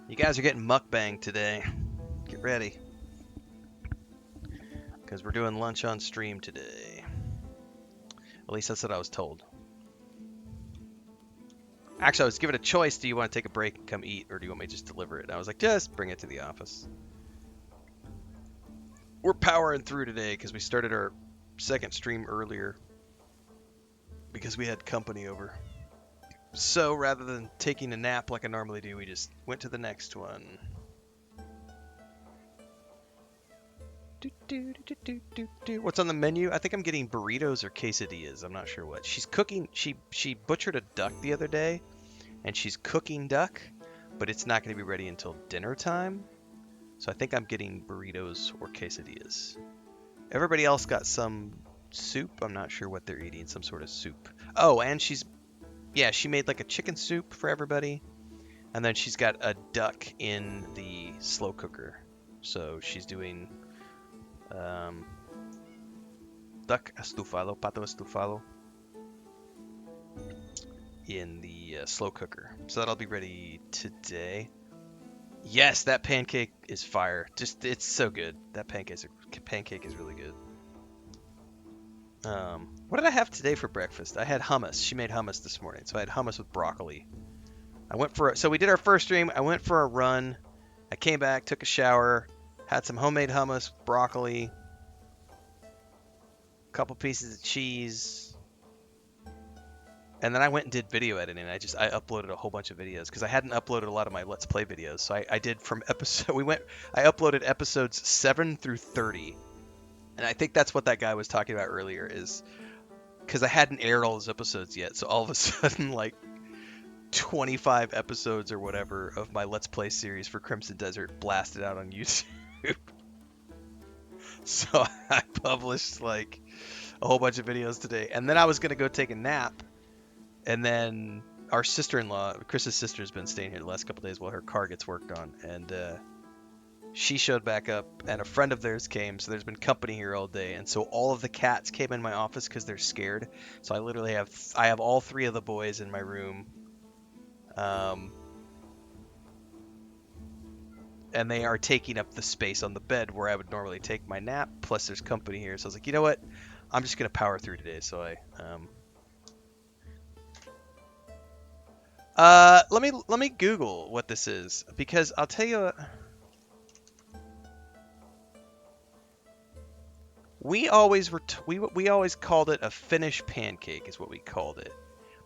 You guys are getting mukbang today. Get ready. Because we're doing lunch on stream today. At least that's what I was told. Actually, I was given a choice. Do you want to take a break and come eat, or do you want me to just deliver it? And I was like, just bring it to the office. We're powering through today because we started our second stream earlier because we had company over. So rather than taking a nap like I normally do, we just went to the next one. What's on the menu? I think I'm getting burritos or quesadillas. I'm not sure what. She's cooking. She butchered a duck the other day, and she's cooking duck, but it's not going to be ready until dinner time. So I think I'm getting burritos or quesadillas. Everybody else got some soup. I'm not sure what they're eating. Some sort of soup. Oh, and she made like a chicken soup for everybody, and then she's got a duck in the slow cooker. So she's doing duck estufado, pato estufado in the slow cooker. So that'll be ready today. Yes, that pancake is fire. Just, it's so good. That pancake is really good. What did I have today for breakfast? I had hummus. She made hummus this morning, so I had hummus with broccoli. So we did our first stream. I went for a run. I came back, took a shower, had some homemade hummus, broccoli, a couple pieces of cheese, and then I went and did video editing. I uploaded a whole bunch of videos because I hadn't uploaded a lot of my Let's Play videos. So I did from episode I uploaded episodes 7 through 30, and I think that's what that guy was talking about earlier, is because I hadn't aired all those episodes yet. So all of a sudden, like 25 episodes or whatever of my Let's Play series for Crimson Desert blasted out on YouTube. So I published like a whole bunch of videos today, and then I was gonna go take a nap, and then our sister-in-law, Chris's sister, has been staying here the last couple days while her car gets worked on, and she showed back up, and a friend of theirs came, so there's been company here all day, and so all of the cats came in my office because they're scared. So I literally have all 3 of the boys in my room, and they are taking up the space on the bed where I would normally take my nap. Plus, there's company here, so I was like, you know what? I'm just gonna power through today. So let me Google what this is, because I'll tell you. We always we always called it a Finnish pancake, is what we called it.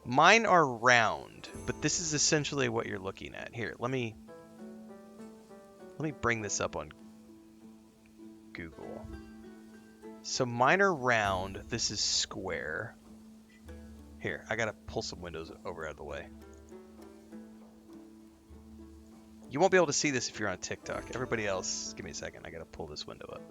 Mine are round, but this is essentially what you're looking at here. Let me bring this up on Google. So mine are round. This is square. Here, I gotta pull some windows over out of the way. You won't be able to see this if you're on TikTok. Everybody else, give me a second. I gotta pull this window up.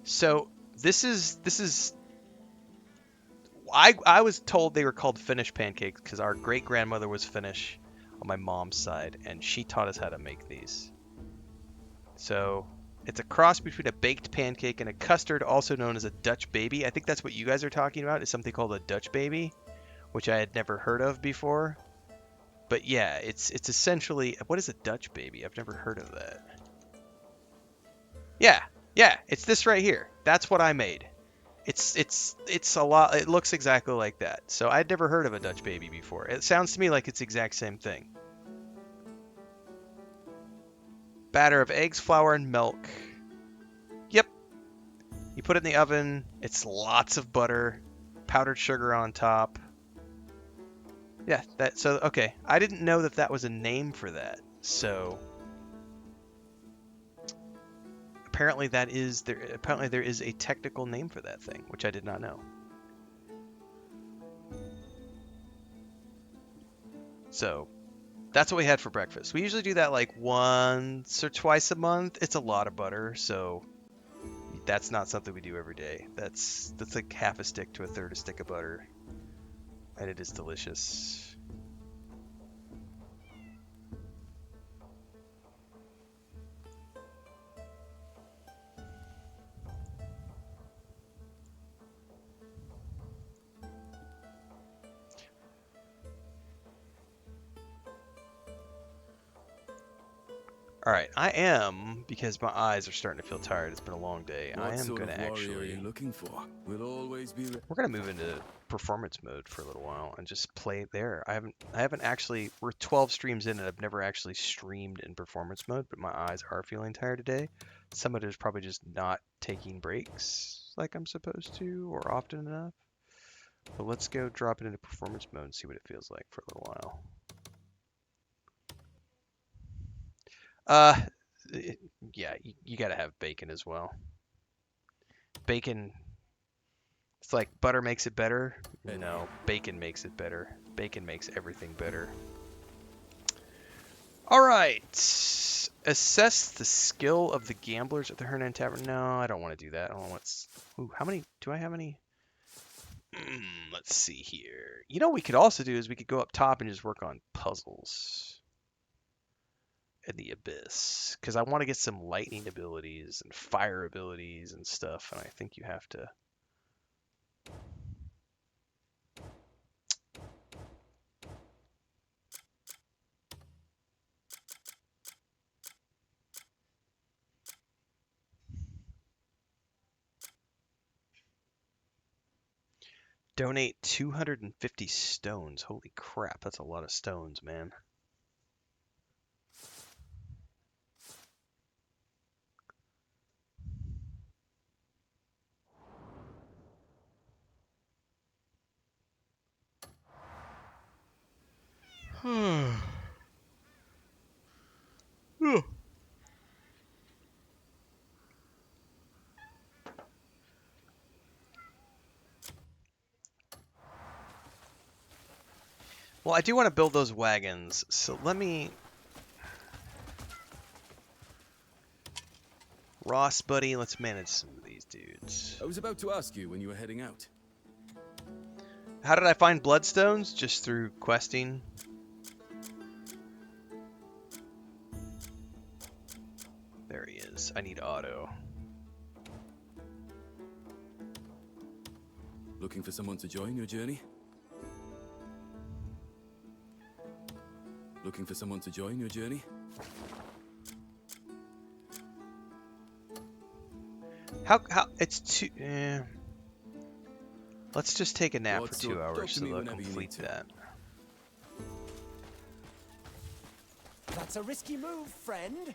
So this is I was told they were called Finnish pancakes because our great grandmother was Finnish on my mom's side, and she taught us how to make these. So it's a cross between a baked pancake and a custard, also known as a Dutch baby. I think that's what you guys are talking about, is something called a Dutch baby, which I had never heard of before. But yeah, it's essentially, what is a Dutch baby? I've never heard of that. Yeah, it's this right here. That's what I made. It's a lot. It looks exactly like that. So I'd never heard of a Dutch baby before. It sounds to me like it's the exact same thing. Batter of eggs, flour, and milk. Yep. You put it in the oven. It's lots of butter, powdered sugar on top. Yeah, okay. I didn't know that was a name for that. So apparently apparently there is a technical name for that thing, which I did not know. So that's what we had for breakfast. We usually do that like once or twice a month. It's a lot of butter, so that's not something we do every day. That's like half a stick to a third a stick of butter, and it is delicious. All right, I am, because my eyes are starting to feel tired. It's been a long day. I What am sort going of to warrior are you actually, looking for? We'll always be. we're going to move into performance mode for a little while and just play there. I haven't actually, we're 12 streams in and I've never actually streamed in performance mode, but my eyes are feeling tired today. Some of it is probably just not taking breaks like I'm supposed to or often enough. But let's go drop it into performance mode and see what it feels like for a little while. Uh, yeah, you got to have bacon as well. Bacon, it's like butter makes it better. No, bacon makes it better. Bacon makes everything better. All right. Assess the skill of the gamblers at the Hernan Tavern. No, I don't want to do that. I don't want. Ooh, how many? Do I have any? Let's see here. You know what we could also do is we could go up top and just work on puzzles in the abyss because I want to get some lightning abilities and fire abilities and stuff, and I think you have to. Donate 250 stones. Holy crap, that's a lot of stones, man. Well, I do want to build those wagons, so let me... Ross, buddy, let's manage some of these dudes. I was about to ask you when you were heading out. How did I find bloodstones? Just through questing. There he is. I need Otto. Looking for someone to join your journey? Looking for someone to join your journey? How, it's too... Let's just take a nap for Talk 2 hours to so me they'll whenever you need complete to. that. That's a risky move, friend.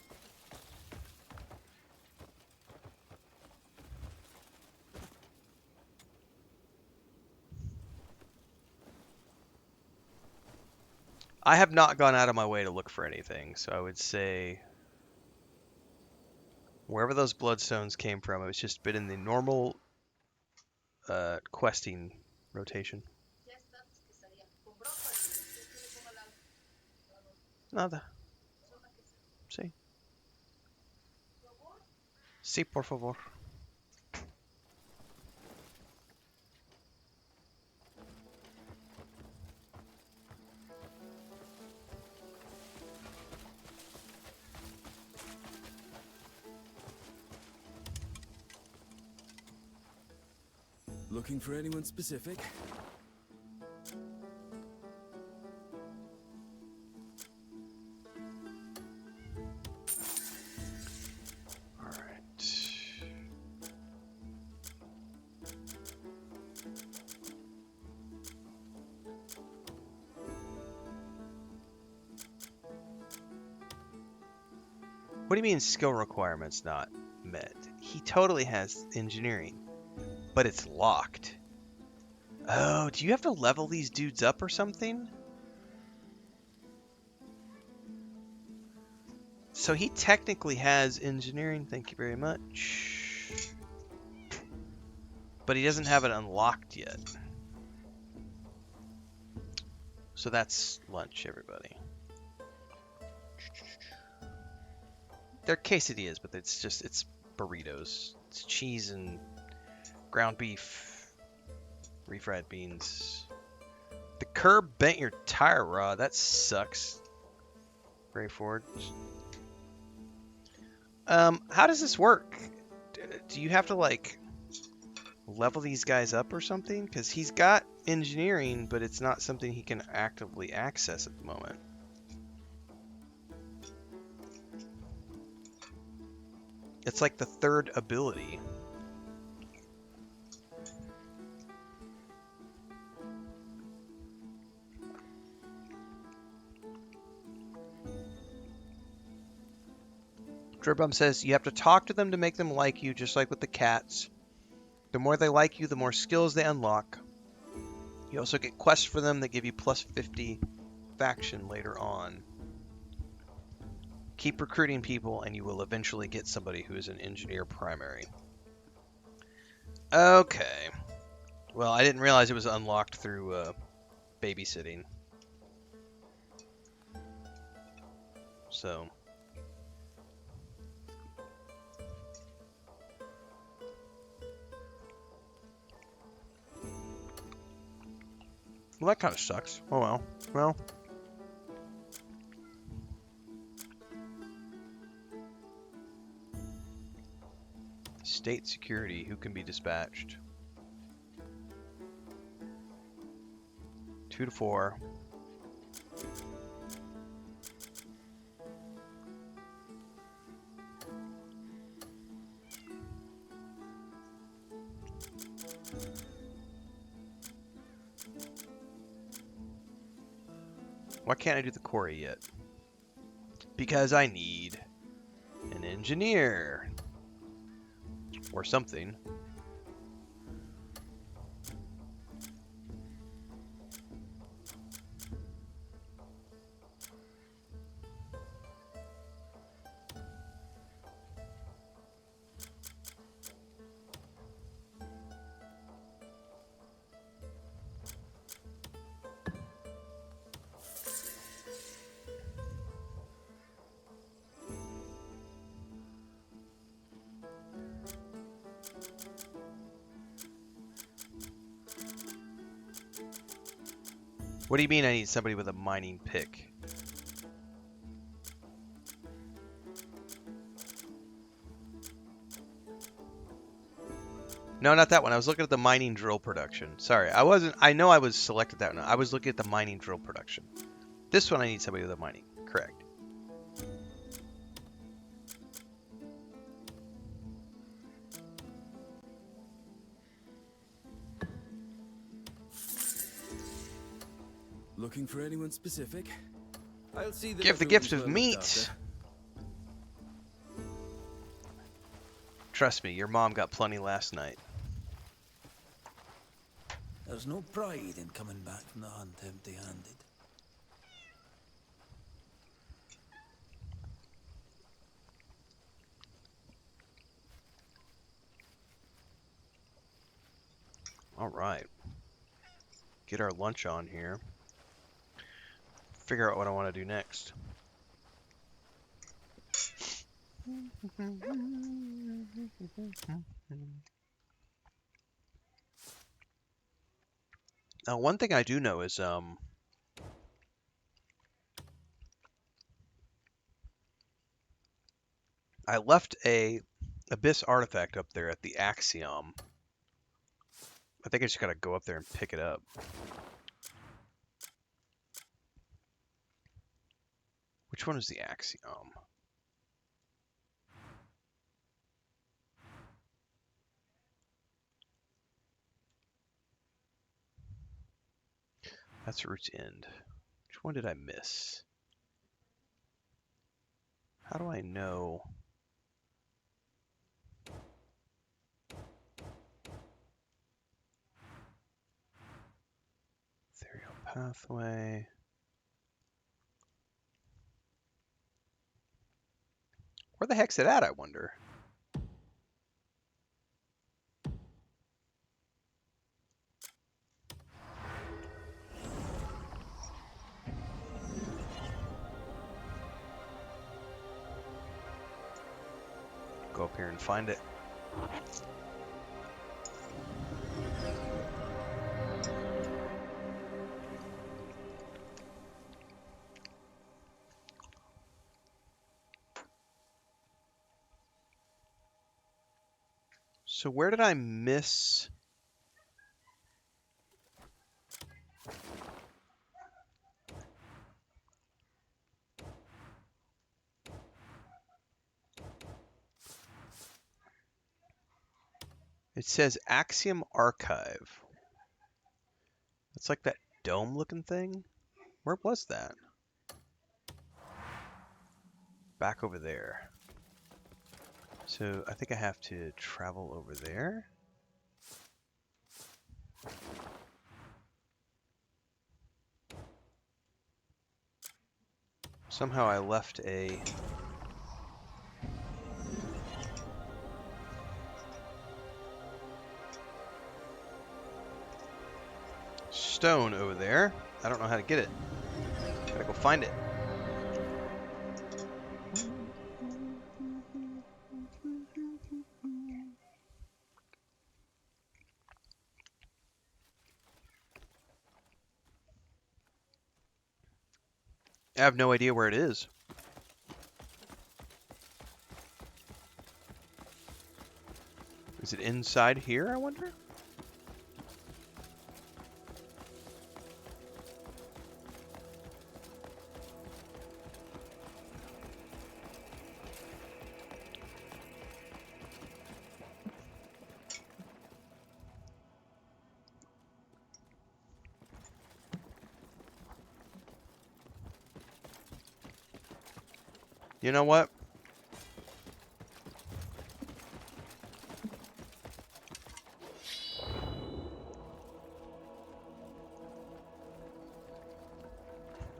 I have not gone out of my way to look for anything, so I would say wherever those bloodstones came from, it's just been in the normal questing rotation. Nada. Sí. Sí, por favor. Looking for anyone specific? All right. What do you mean skill requirements not met? He totally has engineering, but it's locked. Oh, do you have to level these dudes up or something? So he technically has engineering, thank you very much. But he doesn't have it unlocked yet. So that's lunch, everybody. They're quesadillas, but it's burritos. It's cheese and ground beef, refried beans. The curb bent your tire rod. That sucks. Gray Ford. How does this work? Do you have to like level these guys up or something? Because he's got engineering, but it's not something he can actively access at the moment. It's like the third ability. Dribbum says you have to talk to them to make them like you, just like with the cats. The more they like you, the more skills they unlock. You also get quests for them that give you plus 50 faction later on. Keep recruiting people and you will eventually get somebody who is an engineer primary. Okay. Well, I didn't realize it was unlocked through babysitting. So... well, that kind of sucks. Oh well. Well. State security. Who can be dispatched? 2 to 4. Why can't I do the quarry yet? Because I need an engineer. Or something. What do you mean I need somebody with a mining pick? No, not that one. I was looking at the mining drill production. Sorry, I wasn't. I know I was selected that one. I was looking at the mining drill production. This one I need somebody with a mining. Correct. Looking for anyone specific? I'll see that Give the gift of everyone's well meat. looked after. Trust me, your mom got plenty last night. There's no pride in coming back from the hunt empty-handed. All right. Get our lunch on here. Figure out what I want to do next. Now, one thing I do know is I left a Abyss artifact up there at the Axiom. I think I just gotta go up there and pick it up. Which one is the Axiom? That's Root's End. Which one did I miss? How do I know? Ethereal Pathway. Where the heck's it at, I wonder? Go up here and find it. So where did I miss? It says Axiom Archive. It's like that dome-looking thing. Where was that? Back over there. So I think I have to travel over there. Somehow I left a stone over there. I don't know how to get it. Gotta go find it. I have no idea where it is. Is it inside here, I wonder? You know what?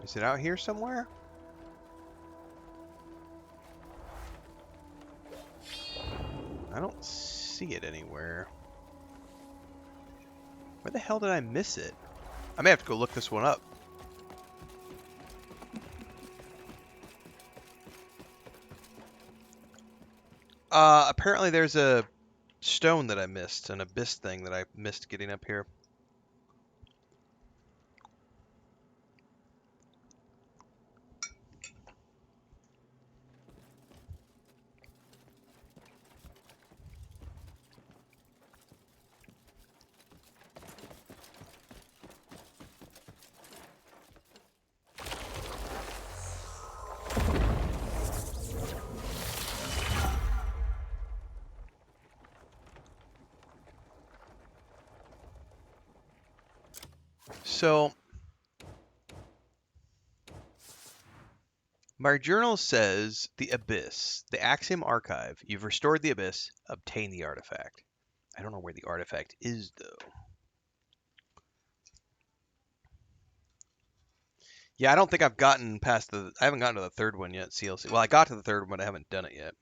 Is it out here somewhere? I don't see it anywhere. Where the hell did I miss it? I may have to go look this one up. Apparently there's a stone that I missed, an abyss thing that I missed getting up here. So, my journal says the Abyss, the Axiom Archive. You've restored the Abyss. Obtain the artifact. I don't know where the artifact is, though. Yeah, I don't think I've gotten past the... I haven't gotten to the third one yet, CLC. Well, I got to the third one, but I haven't done it yet.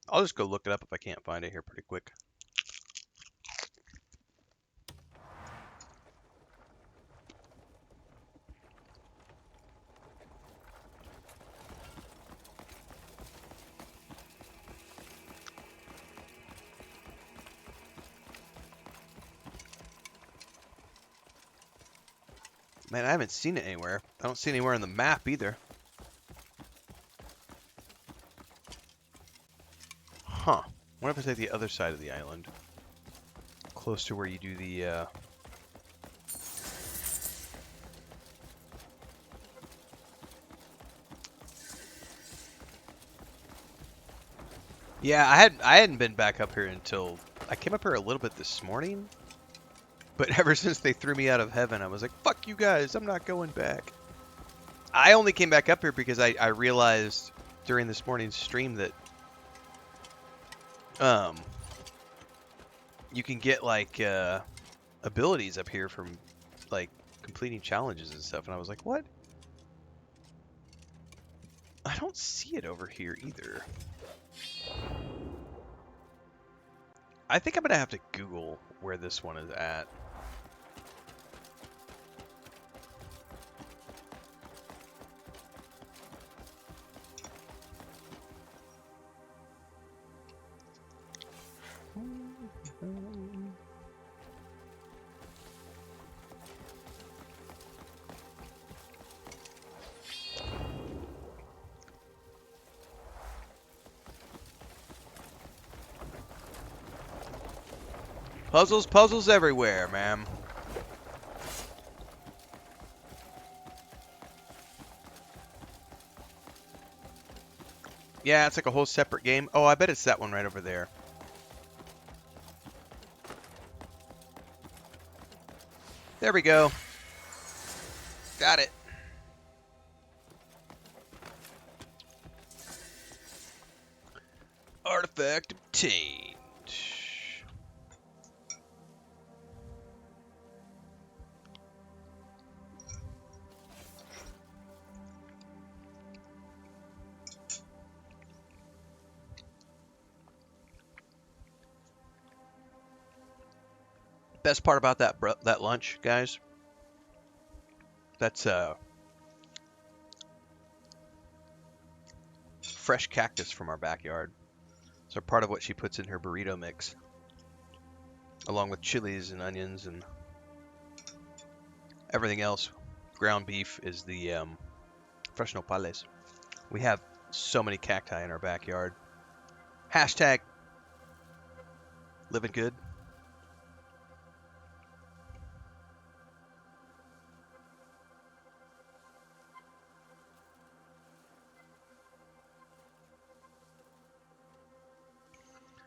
I'll just go look it up if I can't find it here pretty quick. Man, I haven't seen it anywhere. I don't see it anywhere on the map either. Huh. What if it's at the other side of the island? Close to where you do the, Yeah, I hadn't been back up here until... I came up here a little bit this morning. But ever since they threw me out of heaven, I was like, fuck you guys, I'm not going back. I only came back up here because I realized during this morning's stream that you can get like abilities up here from like completing challenges and stuff, and I was like, what? I don't see it over here either. I think I'm gonna have to Google where this one is at. Puzzles, puzzles everywhere, man. Yeah, it's like a whole separate game. Oh, I bet it's that one right over there. There we go. Got it. Artifact obtained. Best part about that lunch, guys, that's fresh cactus from our backyard. So part of what she puts in her burrito mix, along with chilies and onions and everything else. Ground beef is the fresh nopales. We have so many cacti in our backyard. Hashtag living good.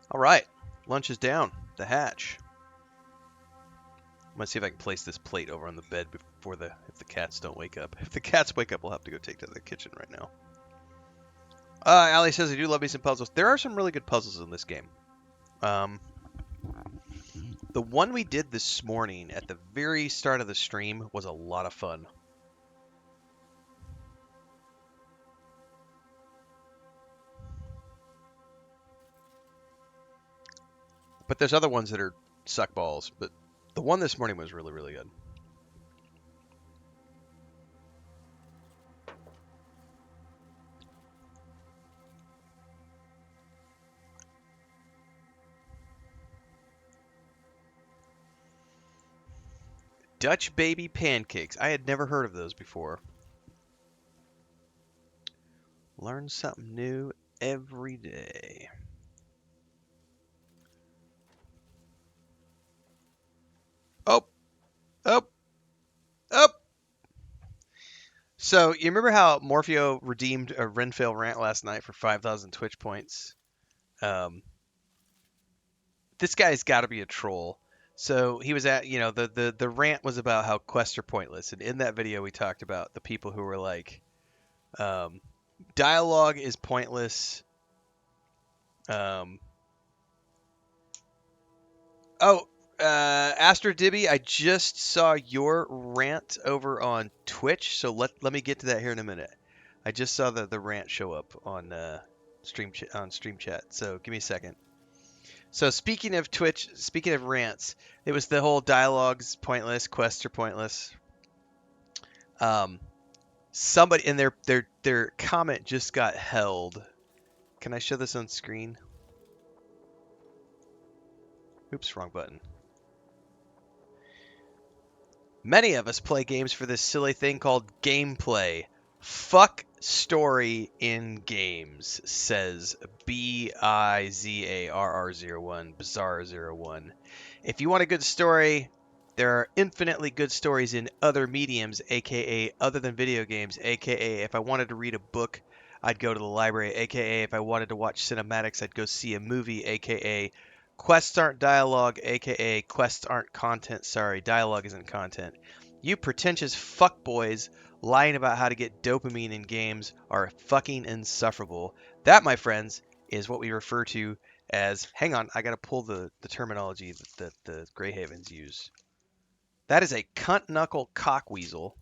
All right, lunch is down the hatch. I'm gonna see if I can place this plate over on the bed before if the cats don't wake up. If the cats wake up, we'll have to go take to the kitchen right now. Ali says, I do love me some puzzles. There are some really good puzzles in this game. The one we did this morning at the very start of the stream was a lot of fun. But there's other ones that are suck balls. But the one this morning was really, really good. Dutch baby pancakes. I had never heard of those before. Learn something new every day. Oh, oh, oh. So you remember how Morpheo redeemed a Renfail rant last night for 5,000 Twitch points? This guy's got to be a troll. So he was at, the rant was about how quests are pointless, and in that video we talked about the people who were like, dialogue is pointless. Astro Dibby, I just saw your rant over on Twitch, so let me get to that here in a minute. I just saw the rant show up on stream chat, so give me a second. So speaking of Twitch, speaking of rants, it was the whole dialogue's pointless, quests are pointless. Somebody in their comment just got held. Can I show this on screen? Oops, wrong button. Many of us play games for this silly thing called gameplay. Fuck story in games, says BIZARR01, Bizarre01. If you want a good story, there are infinitely good stories in other mediums, aka other than video games, aka if I wanted to read a book, I'd go to the library, aka if I wanted to watch cinematics, I'd go see a movie, aka quests aren't dialogue, aka quests aren't content. Sorry, dialogue isn't content. You pretentious fuckboys lying about how to get dopamine in games are fucking insufferable. That, my friends, is what we refer to as... Hang on, I gotta pull the terminology that the Greyhavens use. That is a cunt knuckle cockweasel,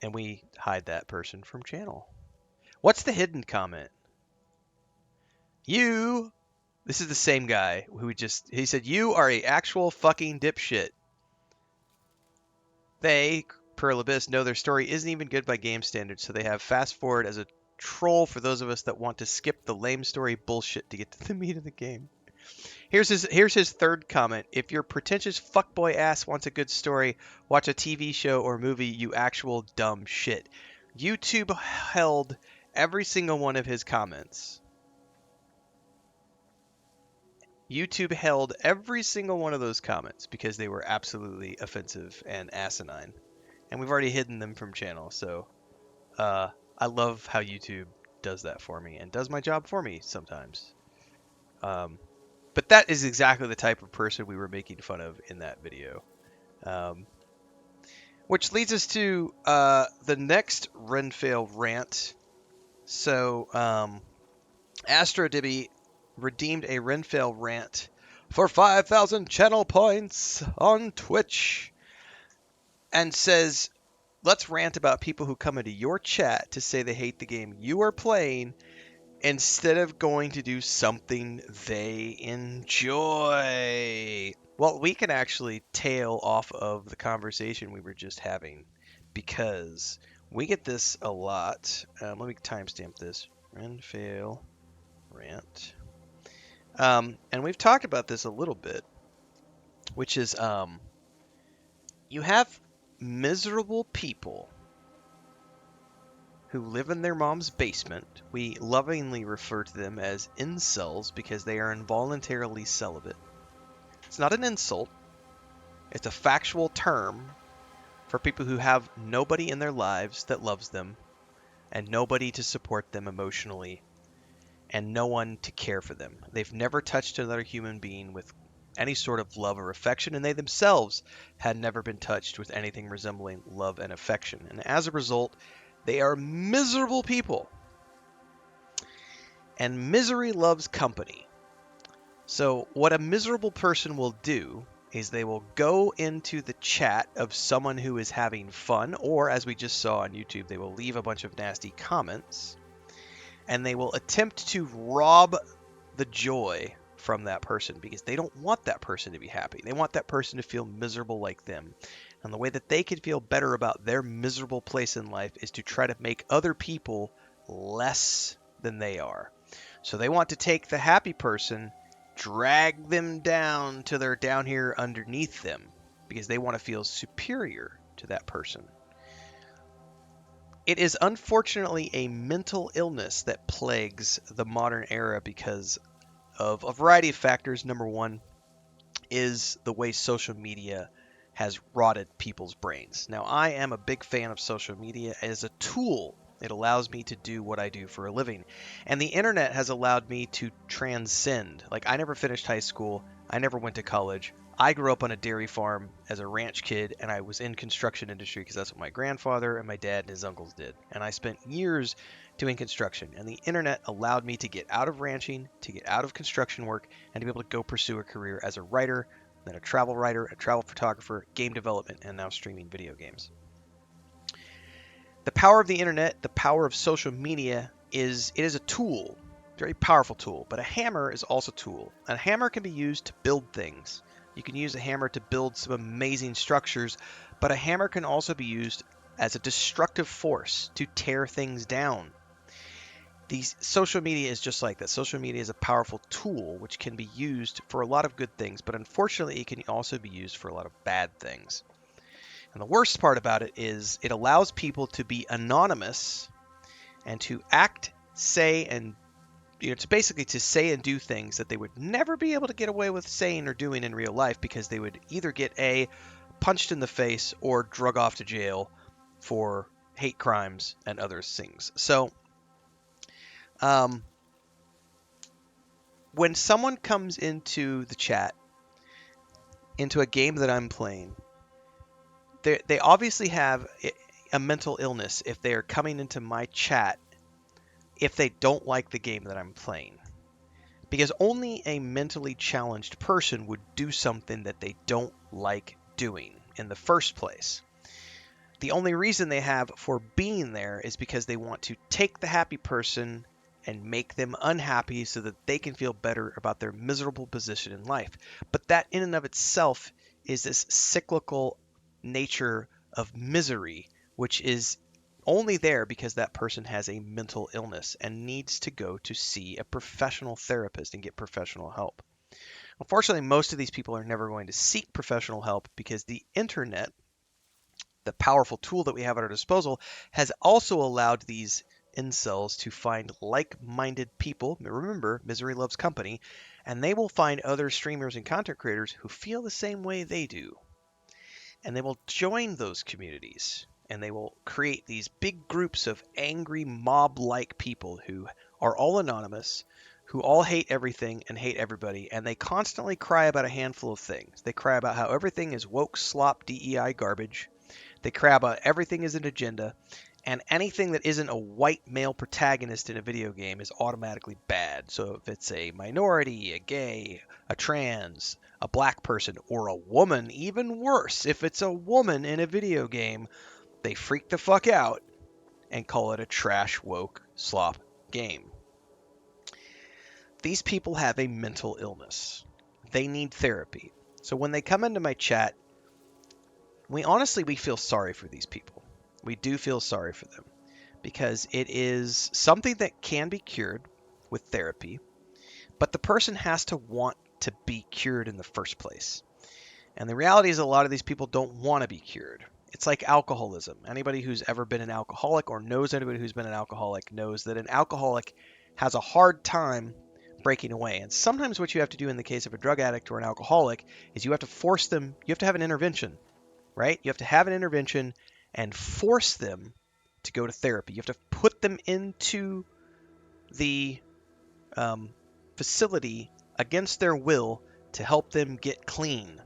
and we hide that person from channel. What's the hidden comment? You... This is the same guy who he said, you are a actual fucking dipshit. They, Pearl Abyss, know their story isn't even good by game standards, so they have fast forward as a troll for those of us that want to skip the lame story bullshit to get to the meat of the game. Here's his third comment. If your pretentious fuckboy ass wants a good story, watch a TV show or movie, you actual dumb shit. YouTube held every single one of his comments. YouTube held every single one of those comments because they were absolutely offensive and asinine. And we've already hidden them from channel, so I love how YouTube does that for me and does my job for me sometimes. But that is exactly the type of person we were making fun of in that video. Which leads us to the next Renfail rant. So, AstroDibby redeemed a Renfail rant for 5,000 channel points on Twitch and says, let's rant about people who come into your chat to say they hate the game you are playing instead of going to do something they enjoy. Well, we can actually tail off of the conversation we were just having because we get this a lot. Let me timestamp this. Renfail rant. And we've talked about this a little bit, which is you have miserable people who live in their mom's basement. We lovingly refer to them as incels because they are involuntarily celibate. It's not an insult. It's a factual term for people who have nobody in their lives that loves them and nobody to support them emotionally and no one to care for them. They've never touched another human being with any sort of love or affection, and they themselves had never been touched with anything resembling love and affection. And as a result, they are miserable people. And misery loves company. So what a miserable person will do is they will go into the chat of someone who is having fun, or as we just saw on YouTube, they will leave a bunch of nasty comments, and they will attempt to rob the joy from that person because they don't want that person to be happy. They want that person to feel miserable like them. And the way that they can feel better about their miserable place in life is to try to make other people less than they are. So they want to take the happy person, drag them down till they're down here underneath them because they want to feel superior to that person. It is unfortunately a mental illness that plagues the modern era because of a variety of factors. Number one is the way social media has rotted people's brains. Now, I am a big fan of social media as a tool. It allows me to do what I do for a living. And the internet has allowed me to transcend. Like, I never finished high school. I never went to college. I grew up on a dairy farm as a ranch kid, and I was in construction industry because that's what my grandfather and my dad and his uncles did. And I spent years doing construction, and the internet allowed me to get out of ranching, to get out of construction work, and to be able to go pursue a career as a writer, then a travel writer, a travel photographer, game development, and now streaming video games. The power of the internet, the power of social media is a tool, a very powerful tool, but a hammer is also a tool. A hammer can be used to build things. You can use a hammer to build some amazing structures, but a hammer can also be used as a destructive force to tear things down. Social media is just like that. Social media is a powerful tool which can be used for a lot of good things, but unfortunately it can also be used for a lot of bad things. And the worst part about it is it allows people to be anonymous and to act, say, and it's basically to say and do things that they would never be able to get away with saying or doing in real life because they would either get punched in the face or drug off to jail for hate crimes and other things. So when someone comes into the chat, into a game that I'm playing, they obviously have a mental illness if they are coming into my chat if they don't like the game that I'm playing. Because only a mentally challenged person would do something that they don't like doing in the first place. The only reason they have for being there is because they want to take the happy person and make them unhappy so that they can feel better about their miserable position in life. But that in and of itself is this cyclical nature of misery, which is only there because that person has a mental illness and needs to go to see a professional therapist and get professional help. Unfortunately, most of these people are never going to seek professional help because the internet, the powerful tool that we have at our disposal, has also allowed these incels to find like-minded people. Remember, misery loves company, and they will find other streamers and content creators who feel the same way they do. And they will join those communities, and they will create these big groups of angry mob-like people who are all anonymous, who all hate everything and hate everybody, and they constantly cry about a handful of things. They cry about how everything is woke slop DEI garbage. They cry about everything is an agenda, and anything that isn't a white male protagonist in a video game is automatically bad. So if it's a minority, a gay, a trans, a black person, or a woman, even worse, if it's a woman in a video game, they freak the fuck out and call it a trash woke slop game. These people have a mental illness. They need therapy. So when they come into my chat, we feel sorry for these people. We do feel sorry for them because it is something that can be cured with therapy, but the person has to want to be cured in the first place. And the reality is a lot of these people don't want to be cured. It's like alcoholism. Anybody who's ever been an alcoholic or knows anybody who's been an alcoholic knows that an alcoholic has a hard time breaking away. And sometimes what you have to do in the case of a drug addict or an alcoholic is you have to force them, you have to have an intervention, right? You have to have an intervention and force them to go to therapy. You have to put them into the facility against their will to help them get clean,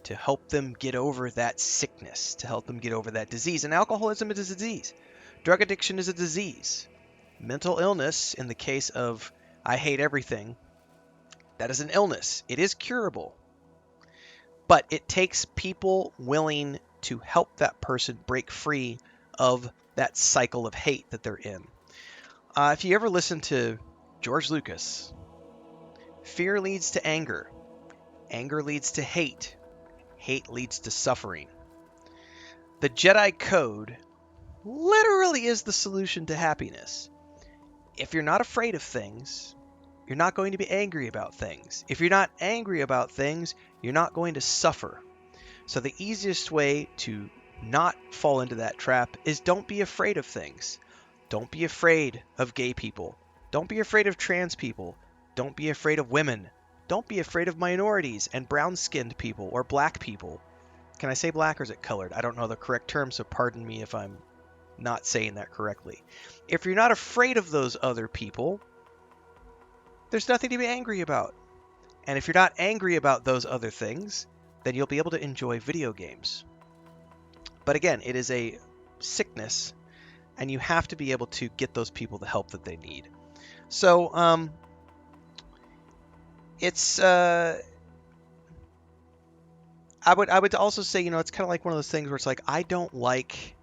to help them get over that sickness, to help them get over that disease. And alcoholism is a disease. Drug addiction is a disease. Mental illness, in the case of I hate everything, that is an illness. It is curable. But it takes people willing to help that person break free of that cycle of hate that they're in. If you ever listen to George Lucas, fear leads to anger. Anger leads to hate. Hate leads to suffering. The Jedi Code literally is the solution to happiness. If you're not afraid of things, you're not going to be angry about things. If you're not angry about things, you're not going to suffer. So the easiest way to not fall into that trap is don't be afraid of things. Don't be afraid of gay people. Don't be afraid of trans people. Don't be afraid of women. Don't be afraid of minorities and brown-skinned people or black people. Can I say black or is it colored? I don't know the correct term, so pardon me if I'm not saying that correctly. If you're not afraid of those other people, there's nothing to be angry about. And if you're not angry about those other things, then you'll be able to enjoy video games. But again, it is a sickness, and you have to be able to get those people the help that they need. So, it's I would also say, it's kind of like one of those things where it's like I don't like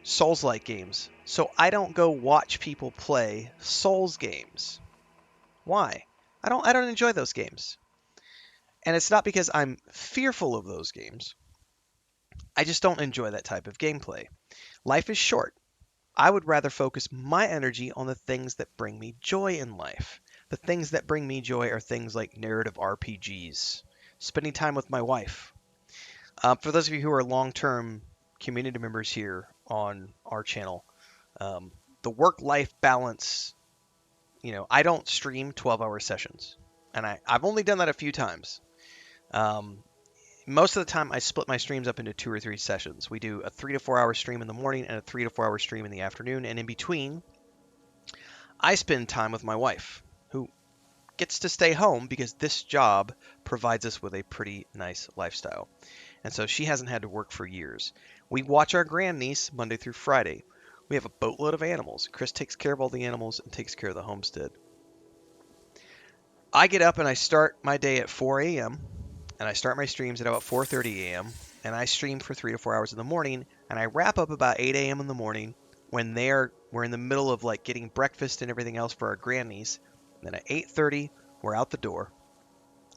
Souls-like games, so I don't go watch people play Souls games. Why? I don't enjoy those games. And it's not because I'm fearful of those games. I just don't enjoy that type of gameplay. Life is short. I would rather focus my energy on the things that bring me joy in life. The things that bring me joy are things like narrative RPGs, spending time with my wife. For those of you who are long-term community members here on our channel, the work-life balance, I don't stream 12-hour sessions. And I've only done that a few times. Most of the time, I split my streams up into 2 or 3 sessions. We do a 3 to 4 hour stream in the morning and a 3 to 4 hour stream in the afternoon. And in between, I spend time with my wife, who gets to stay home because this job provides us with a pretty nice lifestyle. And so she hasn't had to work for years. We watch our grandniece Monday through Friday. We have a boatload of animals. Chris takes care of all the animals and takes care of the homestead. I get up and I start my day at 4 a.m. and I start my streams at about 4:30 a.m. and I stream for 3 to 4 hours in the morning, and I wrap up about 8 a.m. in the morning when we're in the middle of like getting breakfast and everything else for our grandniece. And then at 8:30, we're out the door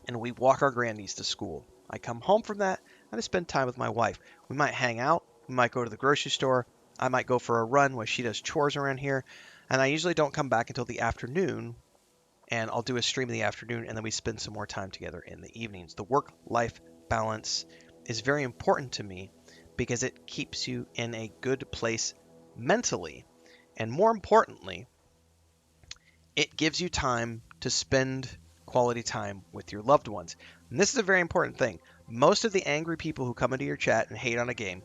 and we walk our grandniece to school. I come home from that and I spend time with my wife. We might hang out, we might go to the grocery store, I might go for a run while she does chores around here, and I usually don't come back until the afternoon. And I'll do a stream in the afternoon, and then we spend some more time together in the evenings. The work-life balance is very important to me because it keeps you in a good place mentally. And more importantly, it gives you time to spend quality time with your loved ones. And this is a very important thing. Most of the angry people who come into your chat and hate on a game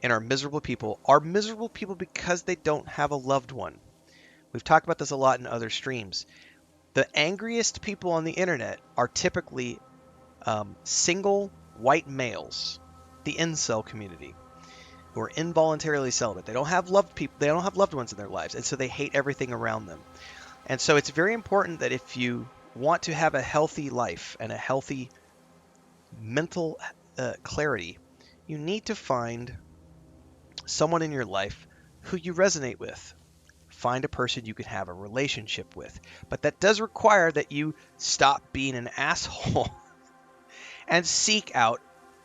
and are miserable people because they don't have a loved one. We've talked about this a lot in other streams. The angriest people on the internet are typically single white males, the incel community, who are involuntarily celibate. They don't have loved people. They don't have loved ones in their lives, and so they hate everything around them. And so it's very important that if you want to have a healthy life and a healthy mental clarity, you need to find someone in your life who you resonate with. Find a person you can have a relationship with. But that does require that you stop being an asshole and seek out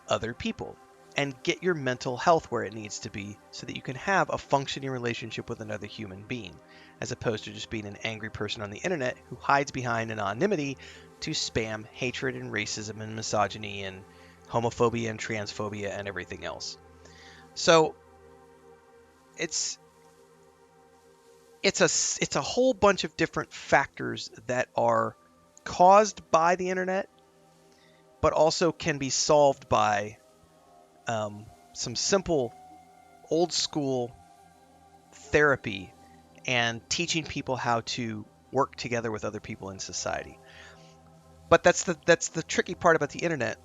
other people and get your mental health where it needs to be so that you can have a functioning relationship with another human being, as opposed to just being an angry person on the internet who hides behind anonymity to spam hatred and racism and misogyny and homophobia and transphobia and everything else. So it's a whole bunch of different factors that are caused by the internet, but also can be solved by some simple old school therapy and teaching people how to work together with other people in society. But that's the tricky part about the internet,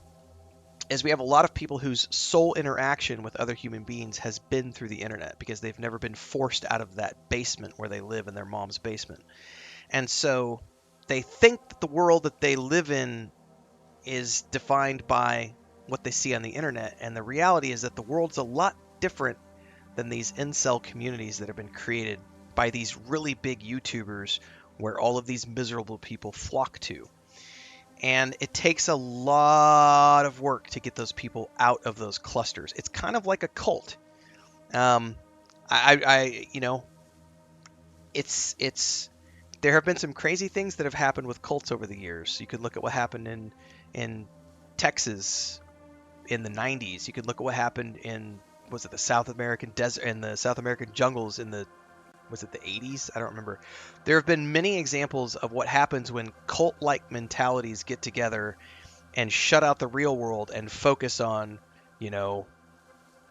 is we have a lot of people whose sole interaction with other human beings has been through the internet because they've never been forced out of that basement where they live in their mom's basement. And so they think that the world that they live in is defined by what they see on the internet, and the reality is that the world's a lot different than these incel communities that have been created by these really big YouTubers where all of these miserable people flock to. And it takes a lot of work to get those people out of those clusters. It's kind of like a cult. You know, it's there have been some crazy things that have happened with cults over the years. You could look at what happened in Texas in the 90s. You could look at what happened in, was it the South American desert, in the South American jungles in the, was it the 80s? I don't remember. There have been many examples of what happens when cult-like mentalities get together and shut out the real world and focus on, you know,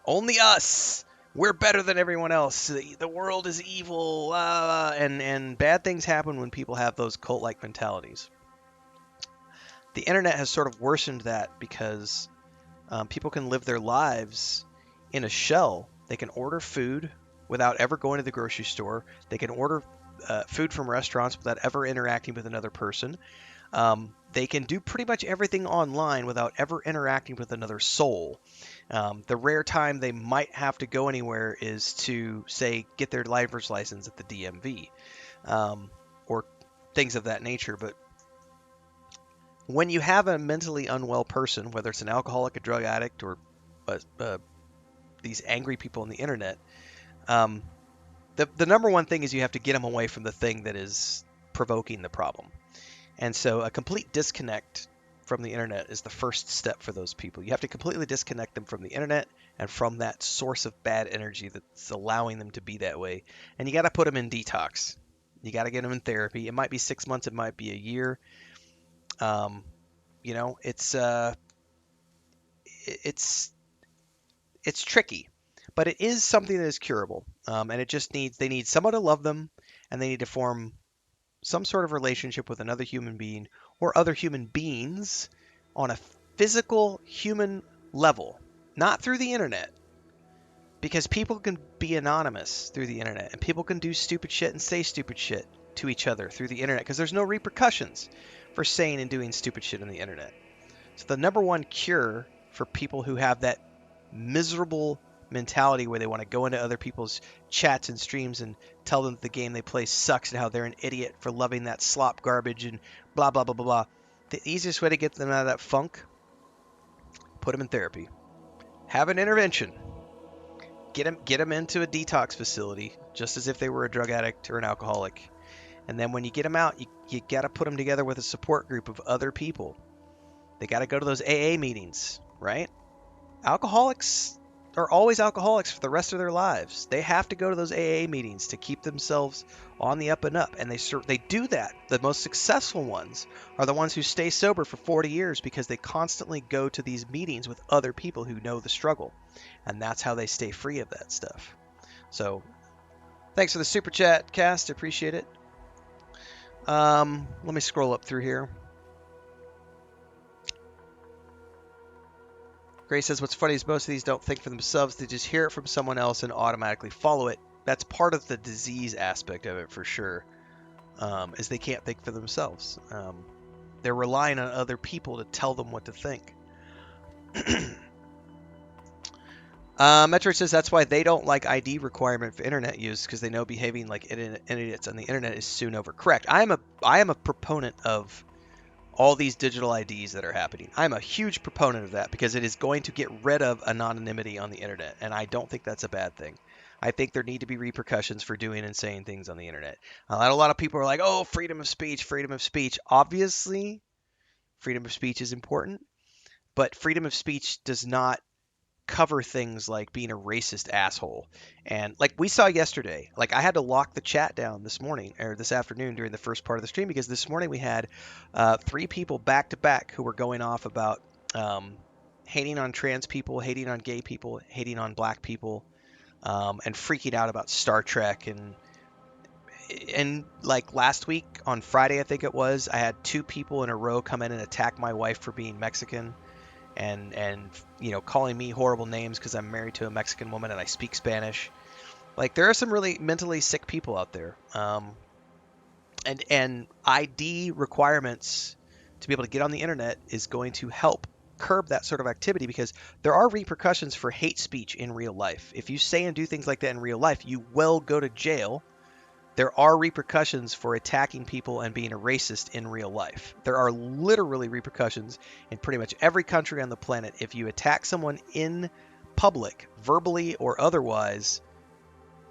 only us. We're better than everyone else. The world is evil. And bad things happen when people have those cult-like mentalities. The internet has sort of worsened that because people can live their lives in a shell. They can order food without ever going to the grocery store. They can order food from restaurants without ever interacting with another person. They can do pretty much everything online without ever interacting with another soul. The rare time they might have to go anywhere is to, say, get their driver's license at the DMV, or things of that nature. But when you have a mentally unwell person, whether it's an alcoholic, a drug addict, or these angry people on the internet, the number one thing is you have to get them away from the thing that is provoking the problem. And so a complete disconnect from the internet is the first step for those people. You have to completely disconnect them from the internet and from that source of bad energy that's allowing them to be that way. And you got to put them in detox. You got to get them in therapy. It might be 6 months. It might be a year. You know, it's tricky, but it is something that is curable. And it just needs, they need someone to love them, and they need to form some sort of relationship with another human being or other human beings on a physical human level, not through the internet. Because people can be anonymous through the internet, and people can do stupid shit and say stupid shit to each other through the internet because there's no repercussions for saying and doing stupid shit on the internet. So the number one cure for people who have that miserable mentality where they want to go into other people's chats and streams and tell them that the game they play sucks and how they're an idiot for loving that slop garbage and blah, blah, blah, blah, blah. The easiest way to get them out of that funk, put them in therapy. Have an intervention. Get them into a detox facility, just as if they were a drug addict or an alcoholic. And then when you get them out, you got to put them together with a support group of other people. They got to go to those AA meetings, right? Alcoholics are always alcoholics for the rest of their lives. They have to go to those AA meetings to keep themselves on the up and up, and they do that. The most successful ones are the ones who stay sober for 40 years because they constantly go to these meetings with other people who know the struggle, and that's how they stay free of that stuff. So, thanks for the super chat, Cast. Appreciate it. Let me scroll up through here. Gray says, what's funny is most of these don't think for themselves. They just hear it from someone else and automatically follow it. That's part of the disease aspect of it for sure, is they can't think for themselves. They're relying on other people to tell them what to think. Metro says that's why they don't like ID requirement for internet use, because they know behaving like idiots on the internet is soon over. Correct. I am a proponent of all these digital IDs that are happening. I'm a huge proponent of that because it is going to get rid of anonymity on the internet, and I don't think that's a bad thing. I think there need to be repercussions for doing and saying things on the internet. A lot of people are like, oh, freedom of speech, freedom of speech. Obviously, freedom of speech is important, but freedom of speech does not cover things like being a racist asshole. And like we saw yesterday, like I had to lock the chat down this morning or this afternoon during the first part of the stream because this morning we had 3 people back to back who were going off about hating on trans people, hating on gay people, hating on black people, and freaking out about Star Trek. And like last week on Friday, I think it was, I had 2 people in a row come in and attack my wife for being Mexican. And you know, calling me horrible names because I'm married to a Mexican woman and I speak Spanish. Like there are some really mentally sick people out there, and ID requirements to be able to get on the internet is going to help curb that sort of activity because there are repercussions for hate speech in real life. If you say and do things like that in real life, you will go to jail. There are repercussions for attacking people and being a racist in real life. There are literally repercussions in pretty much every country on the planet. If you attack someone in public, verbally or otherwise,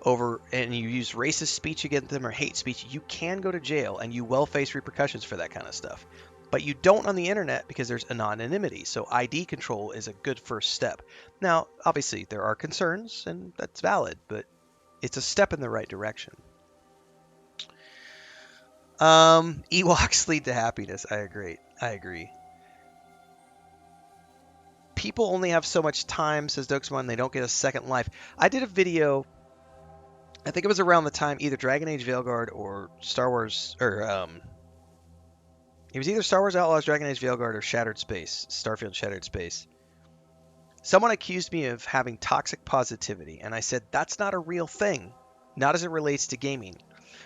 and you use racist speech against them or hate speech, you can go to jail and you will face repercussions for that kind of stuff. But you don't on the internet because there's anonymity. So ID control is a good first step. Now, obviously, there are concerns, and that's valid, but it's a step in the right direction. Ewoks lead to happiness. I agree. People only have so much time, says Dokesmon. They don't get a second life. I did a video, I think it was around the time either Dragon Age Veilguard or Star Wars, or it was either Star Wars Outlaws, Dragon Age Veilguard, or Shattered Space, Starfield Shattered Space. Someone accused me of having toxic positivity, and I said that's not a real thing, not as it relates to gaming.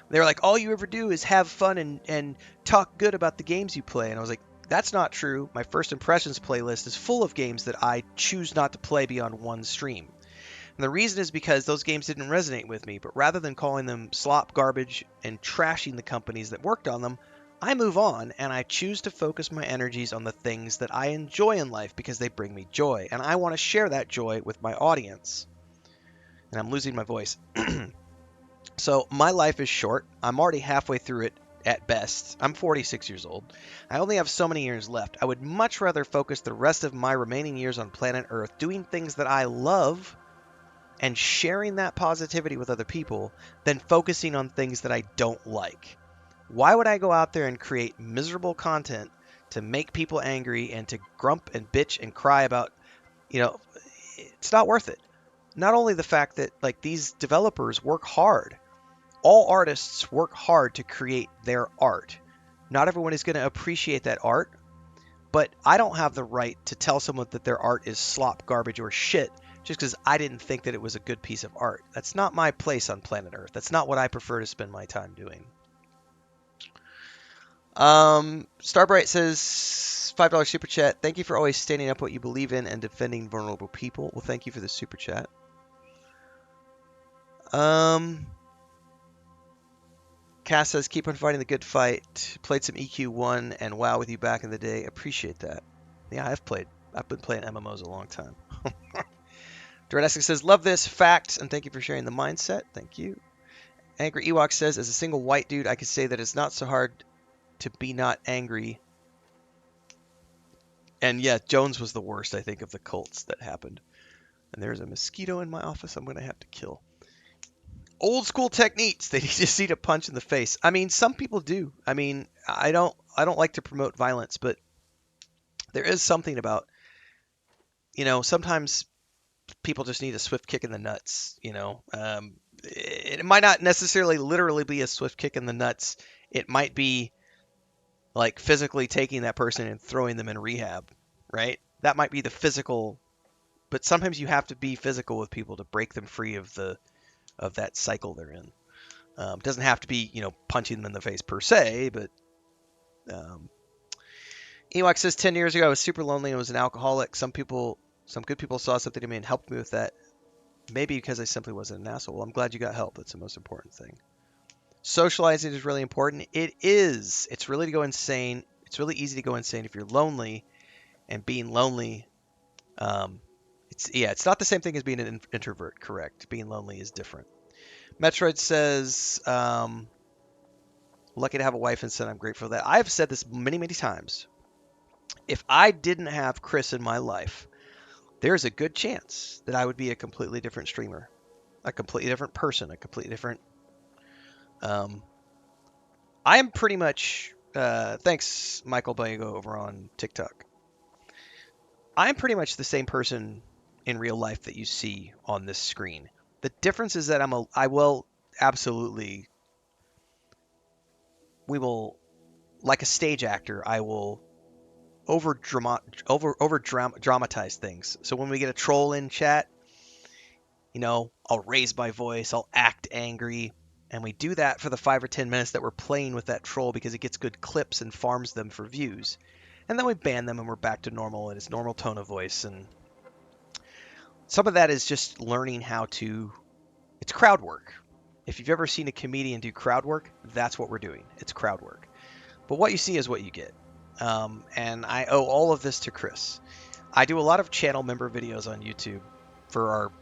They were like, all you ever do is have fun and talk good about the games you play. And I was like, that's not true. My first impressions playlist is full of games that I choose not to play beyond one stream. And the reason is because those games didn't resonate with me. But rather than calling them slop garbage and trashing the companies that worked on them, I move on and I choose to focus my energies on the things that I enjoy in life because they bring me joy. And I want to share that joy with my audience. And I'm losing my voice. So my life is short. I'm already halfway through it at best. I'm 46 years old. I only have so many years left. I would much rather focus the rest of my remaining years on planet Earth doing things that I love and sharing that positivity with other people than focusing on things that I don't like. Why would I go out there and create miserable content to make people angry and to grump and bitch and cry about, it's not worth it. Not only the fact that like these developers work hard. All artists work hard to create their art. Not everyone is going to appreciate that art, but I don't have the right to tell someone that their art is slop, garbage, or shit just because I didn't think that it was a good piece of art. That's not my place on planet Earth. That's not what I prefer to spend my time doing. Starbright says, $5 super chat. Thank you for always standing up what you believe in and defending vulnerable people. Well, thank you for the super chat. Cass says, keep on fighting the good fight. Played some EQ1 and WoW with you back in the day. Appreciate that. Yeah, I've been playing MMOs a long time. Dreadestic says, love this. Facts, and thank you for sharing the mindset. Thank you. Angry Ewok says, as a single white dude, I could say that it's not so hard to be not angry. And yeah, Jones was the worst, I think, of the cults that happened. And there's a mosquito in my office I'm going to have to kill. Old school techniques. They just need a punch in the face. I mean, some people do. I mean, I don't like to promote violence, but there is something about, sometimes people just need a swift kick in the nuts, it might not necessarily literally be a swift kick in the nuts. It might be like physically taking that person and throwing them in rehab, right? That might be the physical, but sometimes you have to be physical with people to break them free of that cycle they're in. It doesn't have to be, punching them in the face per se, but Ewok says 10 years ago I was super lonely and was an alcoholic. Some good people saw something in me and helped me with that. Maybe because I simply wasn't an asshole. Well, I'm glad you got help. That's the most important thing. Socializing is really important. It is. It's really to go insane. It's really easy to go insane if you're lonely, and being lonely. It's not the same thing as being an introvert. Correct. Being lonely is different. Metroid says, lucky to have a wife and son. I'm grateful for that. I've said this many, many times. If I didn't have Chris in my life, there's a good chance that I would be a completely different streamer, a completely different person, a completely different. I am pretty much. Thanks, Michael Bago over on TikTok. I'm pretty much the same person in real life that you see on this screen. The difference is that I will absolutely. We will, like a stage actor, I will dramatize things. So when we get a troll in chat, I'll raise my voice, I'll act angry, and we do that for the 5 or 10 minutes that we're playing with that troll because it gets good clips and farms them for views. And then we ban them and we're back to normal and its normal tone of voice. And some of that is just learning it's crowd work. If you've ever seen a comedian do crowd work, that's what we're doing. It's crowd work. But what you see is what you get. And I owe all of this to Chris. I do a lot of channel member videos on YouTube for our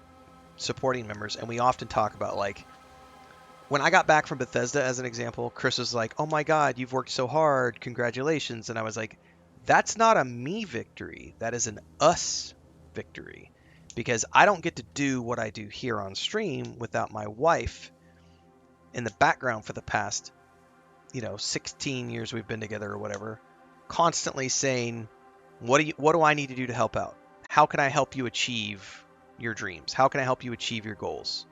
supporting members, and we often talk about, like, when I got back from Bethesda, as an example, Chris was like, oh my god, you've worked so hard, congratulations. And I was like, that's not a me victory, that is an us victory, because I don't get to do what I do here on stream without my wife in the background for the past 16 years we've been together or whatever, constantly saying, what do I need to do to help out? How can I help you achieve your dreams? How can I help you achieve your goals?